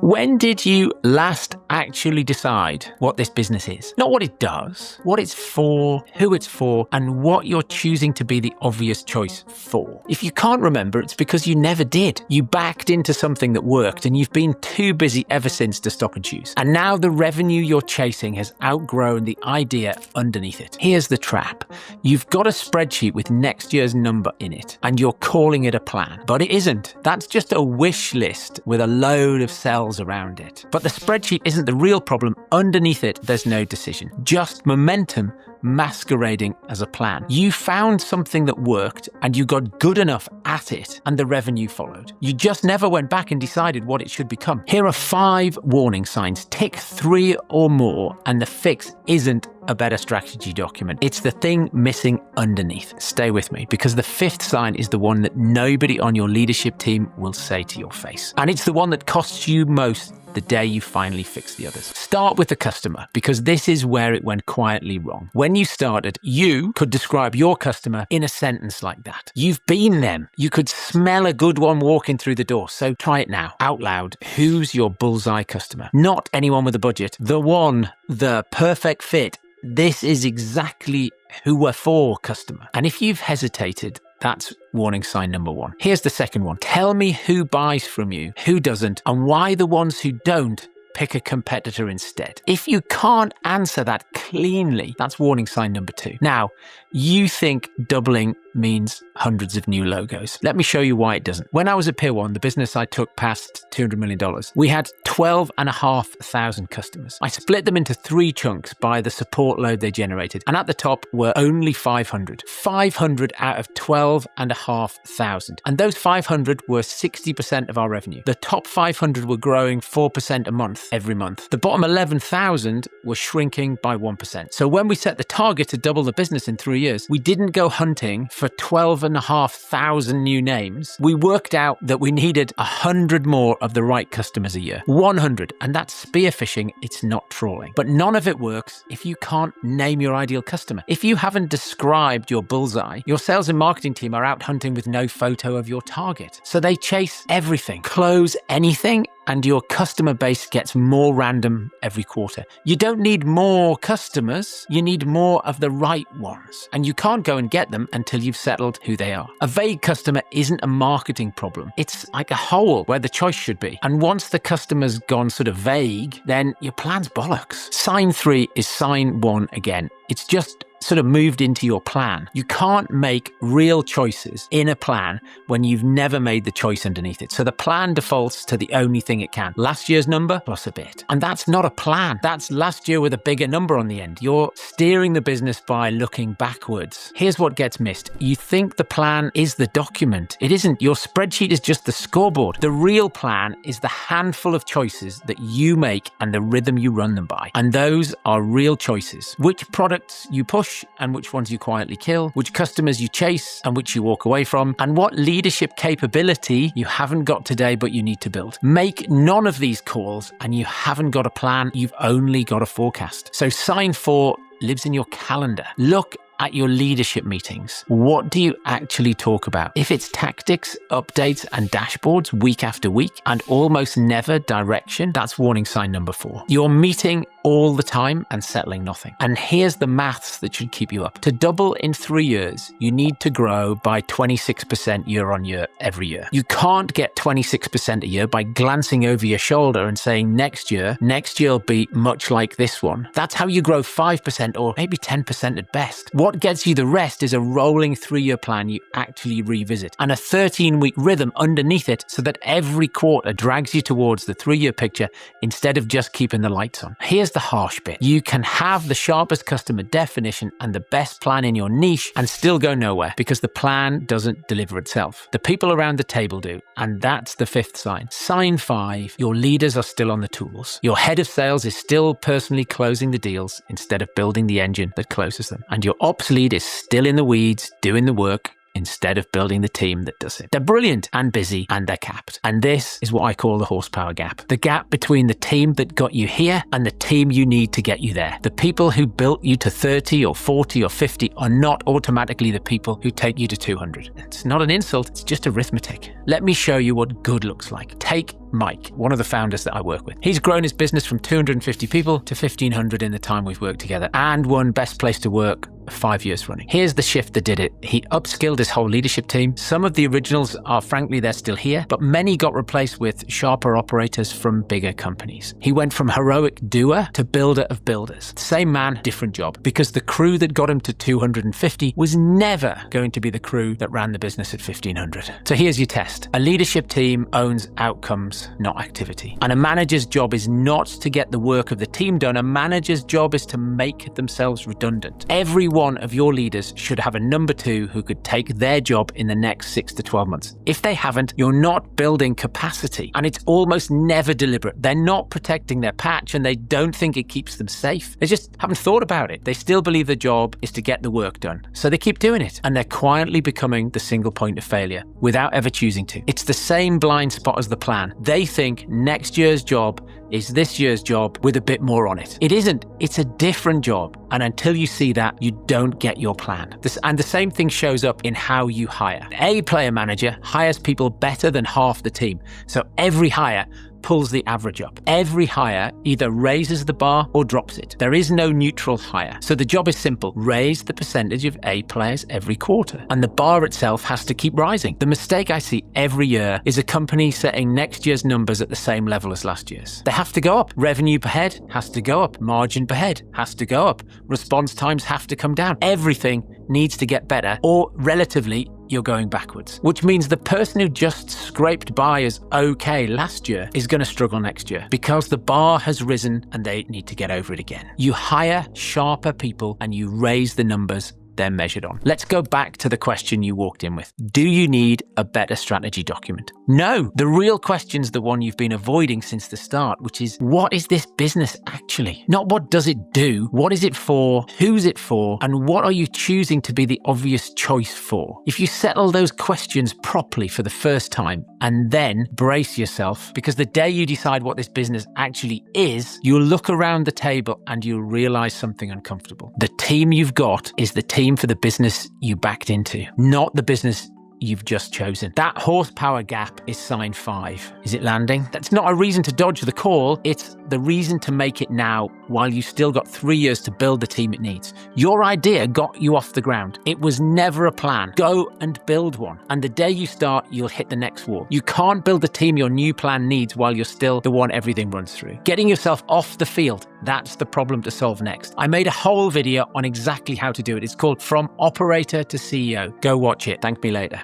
When did you last actually decide what this business is? Not what it does, what it's for, who it's for, and what you're choosing to be the obvious choice for. If you can't remember, it's because you never did. You backed into something that worked and you've been too busy ever since to stop and choose. And now the revenue you're chasing has outgrown the idea underneath it. Here's the trap. You've got a spreadsheet with next year's number in it and you're calling it a plan, but it isn't. That's just a wish list with a load of cells around it. But the spreadsheet isn't the real problem. Underneath it, there's no decision, just momentum masquerading as a plan. You found something that worked and you got good enough at it and the revenue followed. You just never went back and decided what it should become. Here are 5 warning signs. Tick 3 or more and the fix isn't a better strategy document. It's the thing missing underneath. Stay with me, because the 5th sign is the one that nobody on your leadership team will say to your face. And it's the one that costs you most the day you finally fix the others. Start with the customer, because this is where it went quietly wrong. When you started, you could describe your customer in a sentence like that. You've been them. You could smell a good one walking through the door. So try it now, out loud. Who's your bullseye customer? Not anyone with a budget. The one, the perfect fit. This is exactly who we're for, customer. And if you've hesitated, that's warning sign number 1. Here's the second one. Tell me who buys from you, who doesn't, and why the ones who don't pick a competitor instead. If you can't answer that cleanly, that's warning sign number 2. Now, you think doubling means hundreds of new logos. Let me show you why it doesn't. When I was at Pier 1, the business I took past $200 million, we had 12,500 customers. I split them into 3 chunks by the support load they generated. And at the top were only 500. 500 out of 12,500. And those 500 were 60% of our revenue. The top 500 were growing 4% a month every month. The bottom 11,000 were shrinking by 1%. So when we set the target to double the business in 3 years, we didn't go hunting for 12,500 new names. We worked out that we needed 100 more of the right customers a year. 100. And that's spearfishing. It's not trawling. But none of it works if you can't name your ideal customer. If you haven't described your bullseye, your sales and marketing team are out hunting with no photo of your target. So they chase everything, close anything, and your customer base gets more random every quarter. You don't need more customers, you need more of the right ones. And you can't go and get them until you've settled who they are. A vague customer isn't a marketing problem. It's like a hole where the choice should be. And once the customer's gone sort of vague, then your plan's bollocks. Sign 3 is sign 1 again. It's just sort of moved into your plan. You can't make real choices in a plan when you've never made the choice underneath it. So the plan defaults to the only thing it can. Last year's number plus a bit. And that's not a plan. That's last year with a bigger number on the end. You're steering the business by looking backwards. Here's what gets missed. You think the plan is the document. It isn't. Your spreadsheet is just the scoreboard. The real plan is the handful of choices that you make and the rhythm you run them by. And those are real choices. Which products you push and which ones you quietly kill, which customers you chase and which you walk away from, and what leadership capability you haven't got today but you need to build. Make none of these calls and you haven't got a plan, you've only got a forecast. So sign 4 lives in your calendar. Look at your leadership meetings. What do you actually talk about? If it's tactics, updates, and dashboards week after week, and almost never direction, that's warning sign number 4. You're meeting all the time and settling nothing. And here's the maths that should keep you up. To double in 3 years, you need to grow by 26% year on year every year. You can't get 26% a year by glancing over your shoulder and saying next year will be much like this one. That's how you grow 5% or maybe 10% at best. What gets you the rest is a rolling 3-year plan you actually revisit and a 13-week rhythm underneath it so that every quarter drags you towards the 3-year picture instead of just keeping the lights on. Here's the harsh bit. You can have the sharpest customer definition and the best plan in your niche and still go nowhere because the plan doesn't deliver itself. The people around the table do, and that's the 5th sign. Sign 5, your leaders are still on the tools. Your head of sales is still personally closing the deals instead of building the engine that closes them. And your ops lead is still in the weeds doing the work instead of building the team that does it. They're brilliant and busy and they're capped. And this is what I call the horsepower gap. The gap between the team that got you here and the team you need to get you there. The people who built you to 30 or 40 or 50 are not automatically the people who take you to 200. It's not an insult, it's just arithmetic. Let me show you what good looks like. Take Mike, one of the founders that I work with. He's grown his business from 250 people to 1,500 in the time we've worked together and won Best Place to Work 5 years running. Here's the shift that did it. He upskilled his whole leadership team. Some of the originals are, frankly, they're still here, but many got replaced with sharper operators from bigger companies. He went from heroic doer to builder of builders. Same man, different job, because the crew that got him to 250 was never going to be the crew that ran the business at 1,500. So here's your test. A leadership team owns outcomes, not activity. And a manager's job is not to get the work of the team done. A manager's job is to make themselves redundant. Every one of your leaders should have a number two who could take their job in the next 6 to 12 months. If they haven't, you're not building capacity, and it's almost never deliberate. They're not protecting their patch, and they don't think it keeps them safe. They just haven't thought about it. They still believe the job is to get the work done. So they keep doing it, and they're quietly becoming the single point of failure without ever choosing to. It's the same blind spot as the plan. They think next year's job is this year's job with a bit more on it. It isn't. It's a different job. And until you see that, you don't get your plan. And the same thing shows up in how you hire. A player manager hires people better than half the team. So every hire pulls the average up. Every hire either raises the bar or drops it. There is no neutral hire. So the job is simple. Raise the percentage of A players every quarter. And the bar itself has to keep rising. The mistake I see every year is a company setting next year's numbers at the same level as last year's. They have to go up. Revenue per head has to go up. Margin per head has to go up. Response times have to come down. Everything needs to get better, or relatively, you're going backwards. Which means the person who just scraped by as okay last year is going to struggle next year because the bar has risen and they need to get over it again. You hire sharper people and you raise the numbers they're measured on. Let's go back to the question you walked in with. Do you need a better strategy document? No. The real question's the one you've been avoiding since the start, which is, what is this business actually? Not what does it do, what is it for, who's it for, and what are you choosing to be the obvious choice for? If you settle those questions properly for the first time, and then brace yourself, because the day you decide what this business actually is, you'll look around the table and you'll realize something uncomfortable. The team you've got is the team for the business you backed into, not the business you've just chosen. That horsepower gap is sign 5. Is it landing? That's not a reason to dodge the call. It's the reason to make it now while you still got 3 years to build the team it needs. Your idea got you off the ground. It was never a plan. Go and build one. And the day you start, you'll hit the next wall. You can't build the team your new plan needs while you're still the one everything runs through. Getting yourself off the field, that's the problem to solve next. I made a whole video on exactly how to do it. It's called From Operator to CEO. Go watch it. Thank me later.